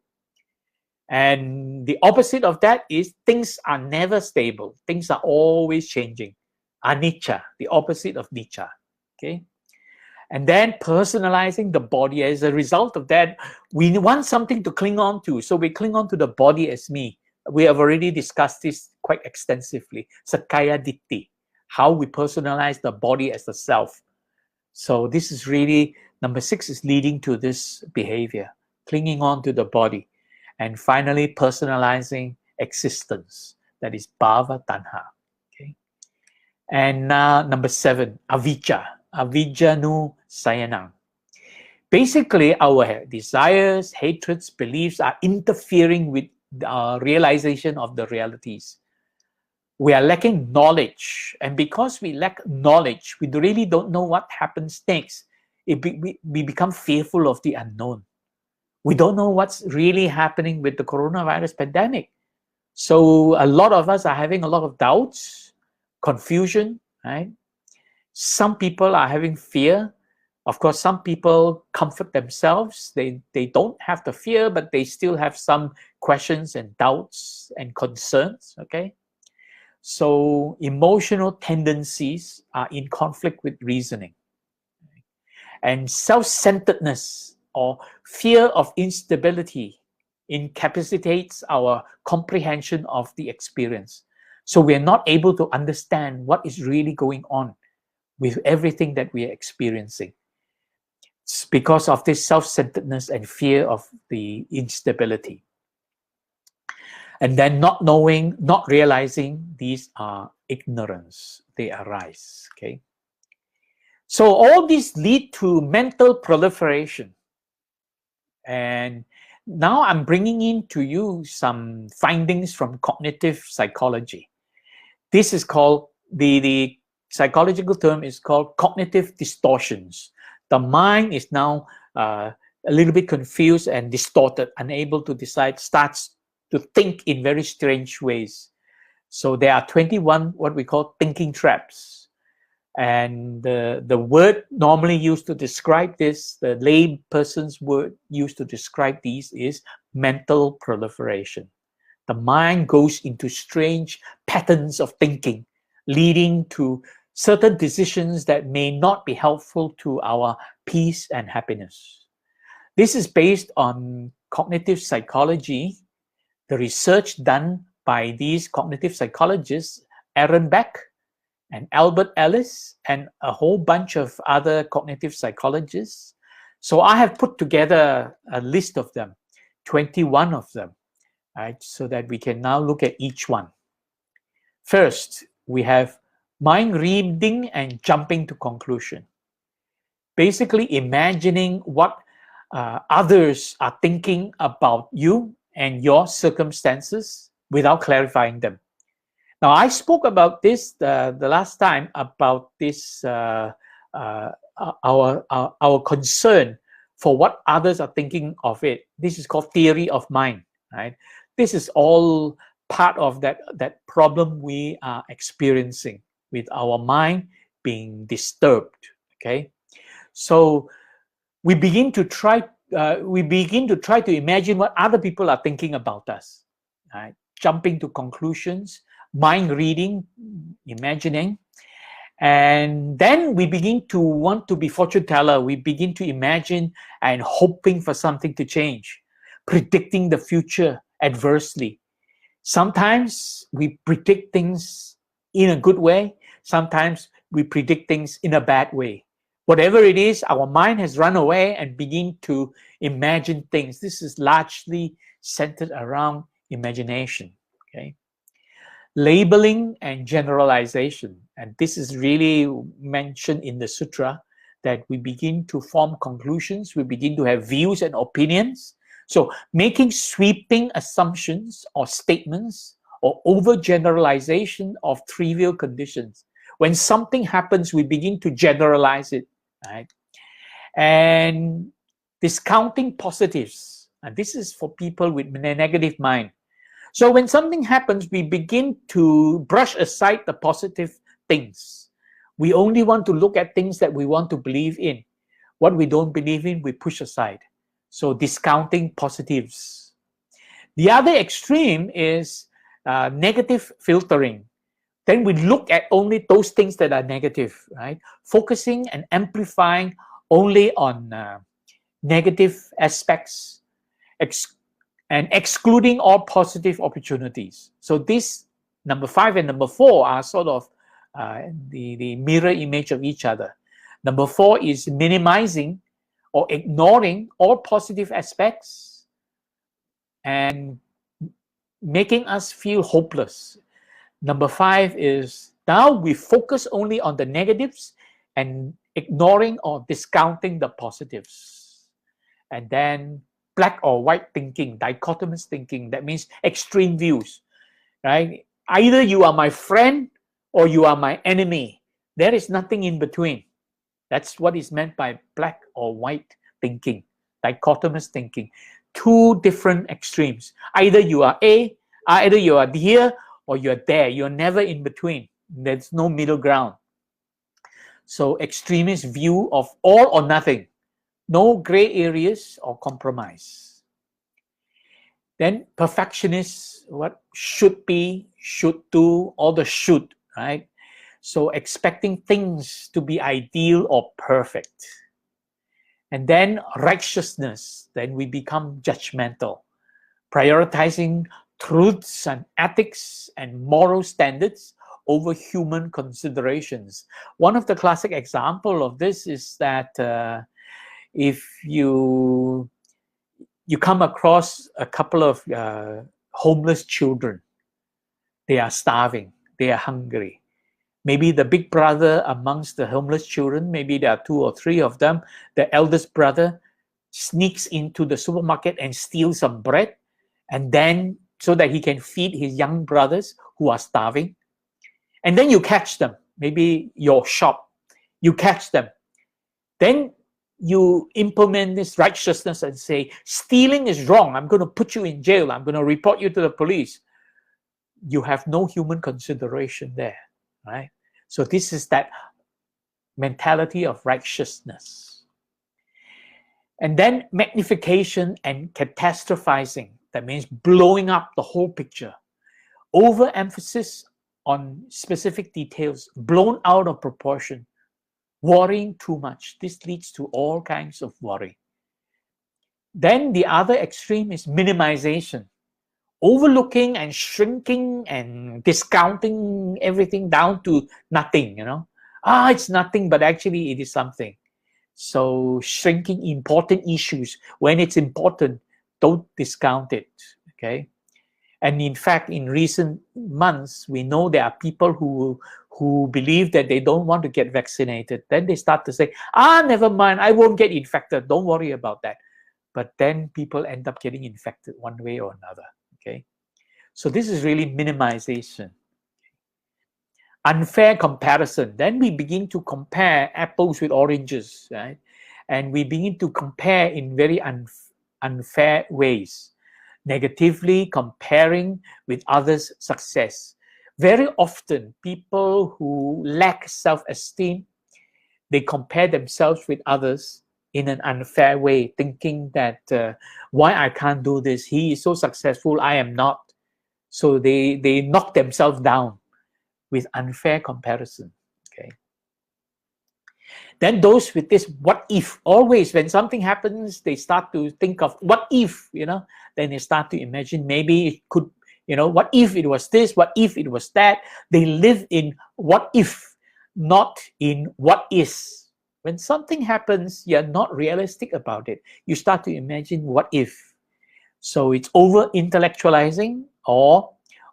And the opposite of that is things are never stable. Things are always changing. Anicca, the opposite of nicca. Okay. And then personalizing the body. As a result of that, we want something to cling on to. So we cling on to the body as me. We have already discussed this quite extensively. Sakkaya Ditthi, how we personalize the body as the self. So this is really, number 6 is leading to this behavior, clinging on to the body. And finally, personalizing existence. That is bhava tanha. Okay. And number 7, avijja. Avijjanu sayanam. Basically, our desires, hatreds, beliefs are interfering with the realization of the realities. We are lacking knowledge. And because we lack knowledge, we really don't know what happens next. We become fearful of the unknown. We don't know what's really happening with the coronavirus pandemic. So a lot of us are having a lot of doubts, confusion, right? Some people are having fear. Of course, some people comfort themselves. They don't have the fear, but they still have some questions and doubts and concerns, okay? So emotional tendencies are in conflict with reasoning. And self-centeredness or fear of instability incapacitates our comprehension of the experience. So we are not able to understand what is really going on with everything that we are experiencing. It's because of this self-centeredness and fear of the instability. And then not knowing, not realizing, these are ignorance. They arise, okay? So all these lead to mental proliferation. And now I'm bringing in to you some findings from cognitive psychology. This is called, the psychological term is called cognitive distortions. The mind is now a little bit confused and distorted, unable to decide, starts to think in very strange ways. So there are 21 what we call thinking traps. And the word normally used to describe this, the lay person's word used to describe these, is mental proliferation. The mind goes into strange patterns of thinking, leading to certain decisions that may not be helpful to our peace and happiness. This is based on cognitive psychology, the research done by these cognitive psychologists, Aaron Beck and Albert Ellis, and a whole bunch of other cognitive psychologists. So I have put together a list of them, 21 of them, right, so that we can now look at each one. First, we have mind reading and jumping to conclusion. Basically imagining what others are thinking about you and your circumstances without clarifying them. Now, I spoke about this the last time, about this our concern for what others are thinking of it. This is called theory of mind, right? This is all part of that problem we are experiencing with our mind being disturbed. Okay, so we begin to try to imagine what other people are thinking about us, right? Jumping to conclusions, mind reading, imagining, and then we begin to want to be fortune teller. We begin to imagine and hoping for something to change, predicting the future adversely. Sometimes we predict things in a good way. Sometimes we predict things in a bad way. Whatever it is, our mind has run away and begin to imagine things. This is largely centered around imagination. Okay, labeling and generalization, and this is really mentioned in the Sutra, that we begin to form conclusions, we begin to have views and opinions. So making sweeping assumptions or statements or overgeneralization of trivial conditions. When something happens, we begin to generalize it, right? And discounting positives. And this is for people with a negative mind. So when something happens, we begin to brush aside the positive things. We only want to look at things that we want to believe in. What we don't believe in, we push aside. So discounting positives. The other extreme is negative filtering. Then we look at only those things that are negative, right? Focusing and amplifying only on negative aspects, and excluding all positive opportunities. So this number 5 and number 4 are sort of the mirror image of each other. Number 4 is minimizing or ignoring all positive aspects and making us feel hopeless. Number 5 is now we focus only on the negatives and ignoring or discounting the positives. And then black or white thinking, dichotomous thinking, that means extreme views, right? Either you are my friend or you are my enemy. There is nothing in between. That's what is meant by black or white thinking, dichotomous thinking. Two different extremes. Either you are A, either you are here or you're there. You're never in between. There's no middle ground. So extremist view of all or nothing. No gray areas or compromise. Then perfectionists, what should be, should do, all the should, right? So expecting things to be ideal or perfect. And then righteousness, then we become judgmental, prioritizing truths and ethics and moral standards over human considerations. One of the classic examples of this is that if you come across a couple of homeless children, they are starving, they are hungry. Maybe the big brother amongst the homeless children, maybe there are 2 or 3 of them, the eldest brother sneaks into the supermarket and steals some bread, and then so that he can feed his young brothers who are starving. And then you catch them, maybe your shop, you catch them. Then you implement this righteousness and say, stealing is wrong, I'm going to put you in jail, I'm going to report you to the police. You have no human consideration there, right? So this is that mentality of righteousness. And then magnification and catastrophizing, that means blowing up the whole picture. Overemphasis on specific details, blown out of proportion. Worrying too much. This leads to all kinds of worry. Then the other extreme is minimization. Overlooking and shrinking and discounting everything down to nothing, it's nothing, but actually it is something. So shrinking important issues. When it's important, don't discount it, okay? And in fact, in recent months, we know there are people who believe that they don't want to get vaccinated. Then they start to say, never mind, I won't get infected. Don't worry about that. But then people end up getting infected one way or another, okay? So this is really minimization. Unfair comparison. Then we begin to compare apples with oranges, right? And we begin to compare in very unfair ways. Negatively comparing with others' success. Very often, people who lack self-esteem, they compare themselves with others in an unfair way, thinking that why I can't do this? He is so successful, I am not. So they knock themselves down with unfair comparison. Okay. Then those with this what if, always when something happens, they start to think of what if, then they start to imagine maybe it could, what if it was this, what if it was that. They live in what if, not in what is. When something happens, you're not realistic about it. You start to imagine what if. So it's over intellectualizing or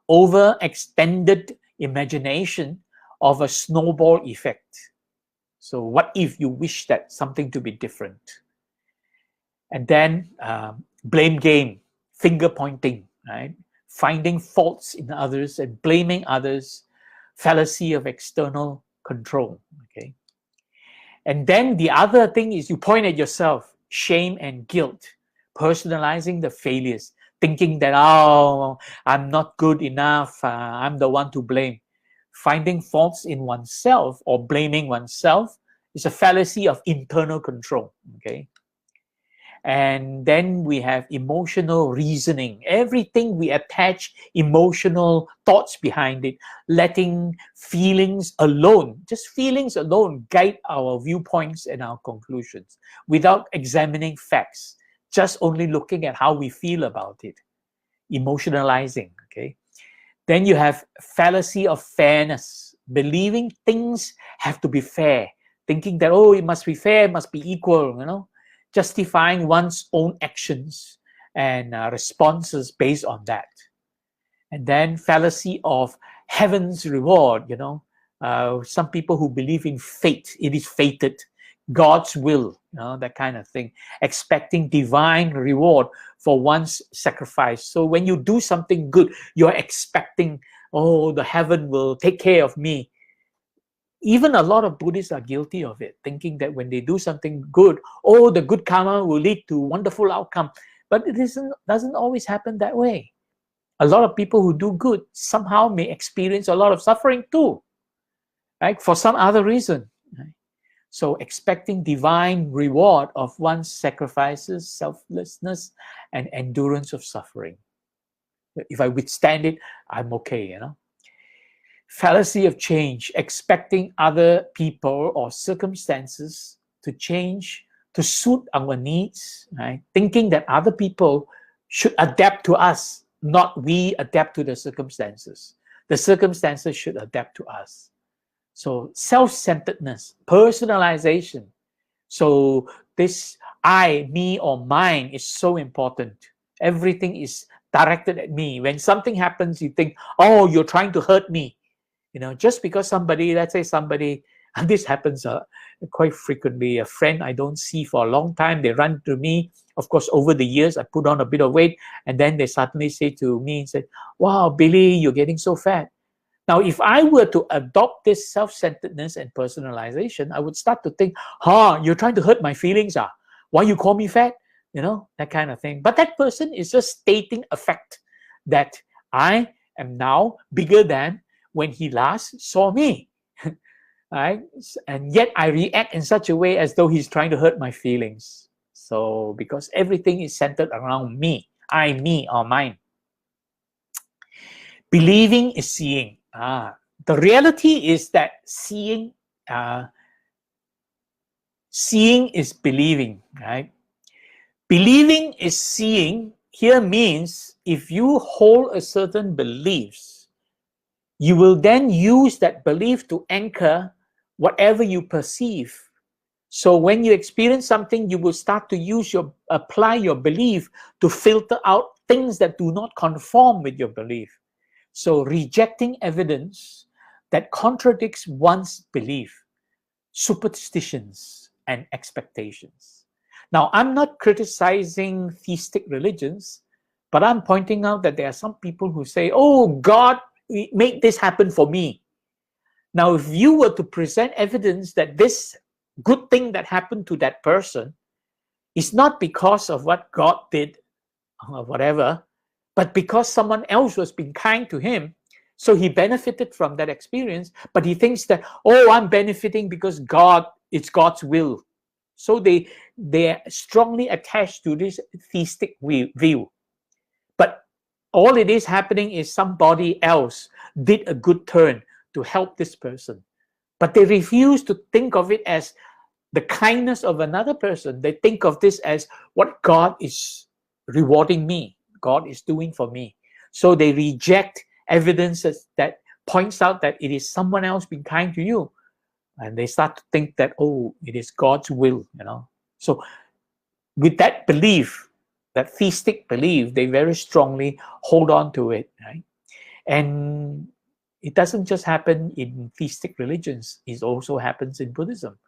over extended imagination of a snowball effect. So what if you wish that something to be different? And then blame game, finger pointing, right? Finding faults in others and blaming others, fallacy of external control, okay? And then the other thing is you point at yourself, shame and guilt, personalizing the failures, thinking that, I'm not good enough, I'm the one to blame. Finding faults in oneself or blaming oneself is a fallacy of internal control, okay? And then we have emotional reasoning. Everything we attach emotional thoughts behind it, letting feelings alone, just feelings alone, guide our viewpoints and our conclusions without examining facts, just only looking at how we feel about it. Emotionalizing, okay? Then you have fallacy of fairness, believing things have to be fair, thinking that, it must be fair, it must be equal, justifying one's own actions and responses based on that. And then fallacy of heaven's reward, some people who believe in fate, it is fated, God's will, that kind of thing, expecting divine reward for one's sacrifice. So when you do something good, you're expecting, the heaven will take care of me. Even a lot of Buddhists are guilty of it, thinking that when they do something good, the good karma will lead to wonderful outcome. But it doesn't always happen that way. A lot of people who do good somehow may experience a lot of suffering too, right? For some other reason. Right? So expecting divine reward of one's sacrifices, selflessness, and endurance of suffering. If I withstand it, I'm okay, Fallacy of change, expecting other people or circumstances to change to suit our needs, right? Thinking that other people should adapt to us not we adapt to the circumstances. The circumstances should adapt to us. So self-centeredness, personalization. So this I, me, or mine is so important. Everything is directed at me. When something happens, you think, oh, you're trying to hurt me. Just because somebody, let's say somebody, and this happens quite frequently, a friend I don't see for a long time, they run to me. Of course, over the years, I put on a bit of weight, and then they suddenly say to me, say, wow, Billy, you're getting so fat. Now, if I were to adopt this self-centeredness and personalization, I would start to think, you're trying to hurt my feelings, why you call me fat? That kind of thing. But that person is just stating a fact that I am now bigger than when he last saw me. Right? And yet I react in such a way as though he's trying to hurt my feelings. So, because everything is centered around me, I, me, or mine. Believing is seeing. The reality is that seeing is believing, right? Believing is seeing here means if you hold a certain beliefs, you will then use that belief to anchor whatever you perceive. So when you experience something, you will start to apply your belief to filter out things that do not conform with your belief. So rejecting evidence that contradicts one's belief, superstitions, and expectations. Now, I'm not criticizing theistic religions, but I'm pointing out that there are some people who say, oh, God made this happen for me. Now, if you were to present evidence that this good thing that happened to that person is not because of what God did or whatever, but because someone else was being kind to him, so he benefited from that experience, but he thinks that, oh, I'm benefiting because it's God's will. So they're strongly attached to this theistic view. But all it is happening is somebody else did a good turn to help this person. But they refuse to think of it as the kindness of another person. They think of this as what God is rewarding me, God is doing for me. So they reject evidences that points out that it is someone else being kind to you. And they start to think that, oh, it is God's will, So with that belief, that theistic belief, they very strongly hold on to it, right? And it doesn't just happen in theistic religions, it also happens in Buddhism.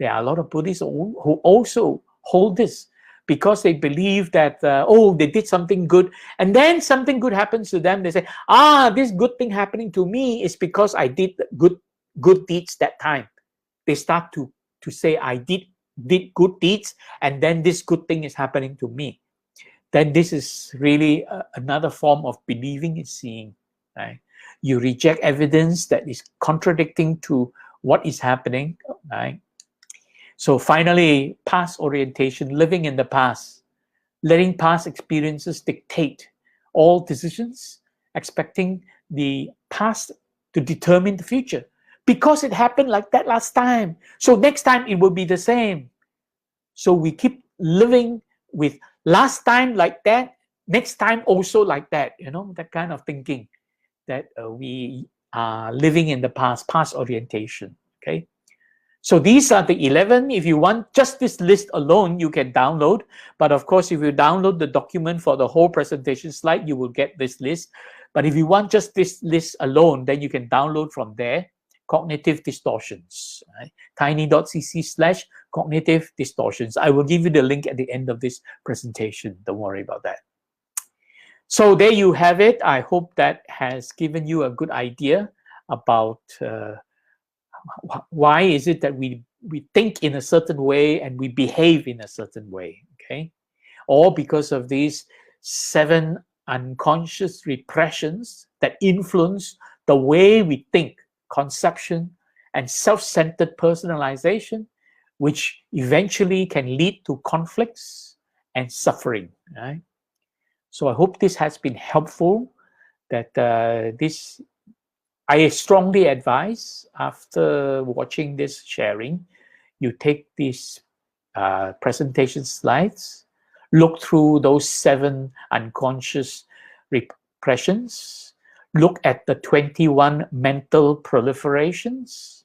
There are a lot of Buddhists who also hold this because they believe that, they did something good, and then something good happens to them. They say, this good thing happening to me is because I did good deeds that time. They start to say, I did good deeds, and then this good thing is happening to me. Then this is really another form of believing is seeing, right? You reject evidence that is contradicting to what is happening, right? So finally, past orientation, living in the past, letting past experiences dictate all decisions, expecting the past to determine the future. Because it happened like that last time, so next time it will be the same. So we keep living with last time like that, next time also like that, that kind of thinking that we are living in the past orientation, okay? So these are the 11. If you want just this list alone, you can download. But of course, if you download the document for the whole presentation slide, you will get this list. But if you want just this list alone, then you can download from there, cognitive distortions, right? tiny.cc/cognitive distortions. I will give you the link at the end of this presentation. Don't worry about that. So there you have it. I hope that has given you a good idea about why is it that we think in a certain way and we behave in a certain way, okay? All because of these 7 unconscious repressions that influence the way we think, conception, and self-centered personalization, which eventually can lead to conflicts and suffering, right? So I hope this has been helpful, that I strongly advise, after watching this sharing, you take these presentation slides, look through those 7 unconscious repressions, look at the 21 mental proliferations,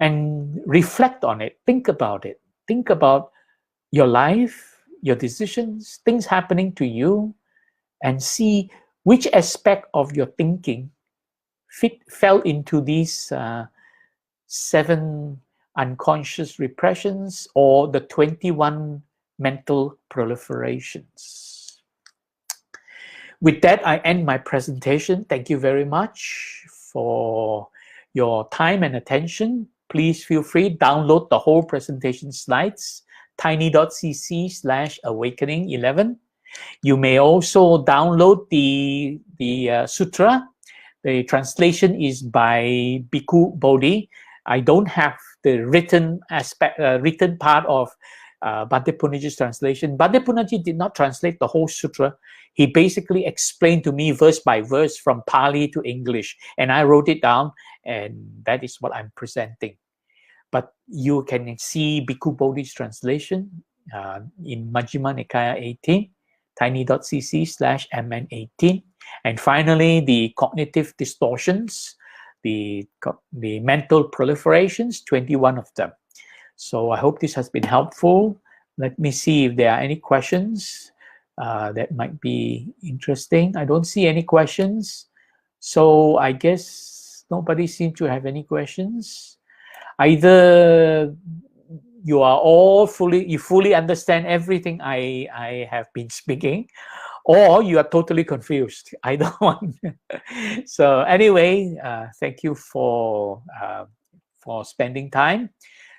and reflect on it. Think about it. Think about your life, your decisions, things happening to you, and see which aspect of your thinking fell into these 7 unconscious repressions or the 21 mental proliferations. With that, I end my presentation. Thank you very much for your time and attention. Please feel free to download the whole presentation slides, tiny.cc/awakening11. You may also download the Sutra. The translation is by Bhikkhu Bodhi. I don't have the written part of Bhante Punnaji's translation. Bhante Punnaji did not translate the whole sutra. He basically explained to me verse by verse from Pali to English, and I wrote it down, and that is what I'm presenting. But you can see Bhikkhu Bodhi's translation in Majjhima Nikaya 18, tiny.cc/mn18. And finally, the cognitive distortions, the mental proliferations, 21 of them. So I hope this has been helpful. Let me see if there are any questions that might be interesting. I don't see any questions. So I guess nobody seems to have any questions. Either you are all fully understand everything I have been speaking, or you are totally confused. Either one. So anyway, thank you for spending time.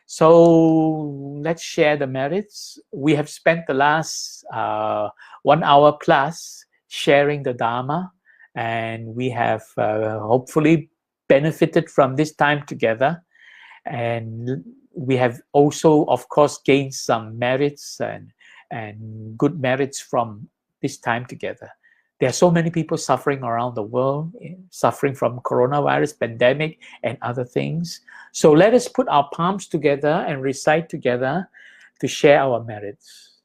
So let's share the merits. We have spent the last 1 hour plus sharing the Dharma, and we have hopefully benefited from this time together. And we have also, of course, gained some merits and good merits from this time together. There are so many people suffering around the world, suffering from coronavirus pandemic and other things. So let us put our palms together and recite together to share our merits.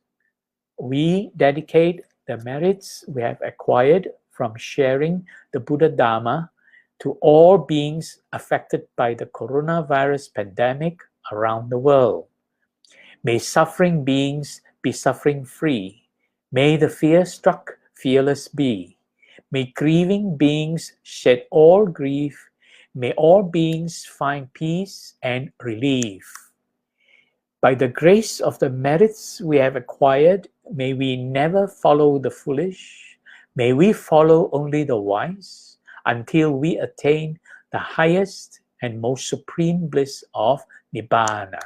We dedicate the merits we have acquired from sharing the Buddha Dharma to all beings affected by the coronavirus pandemic around the world. May suffering beings be suffering free. May the fear-struck fearless be. May grieving beings shed all grief. May all beings find peace and relief. By the grace of the merits we have acquired, may we never follow the foolish. May we follow only the wise, until we attain the highest and most supreme bliss of Nibbana.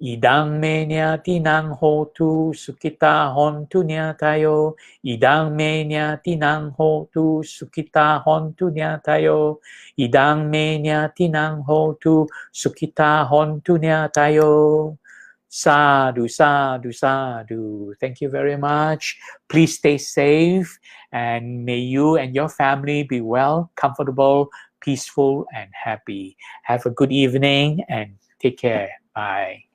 Idang me nyatinang hotu sukita hontu nyatayo. Idang me nyatinang hotu sukita hontu nyatayo. Idang me nyatinang hotu sukita hontu nyatayo. Sadhu, sadhu, sadhu. Thank you very much. Please stay safe, and may you and your family be well, comfortable, peaceful, and happy. Have a good evening and take care. Bye.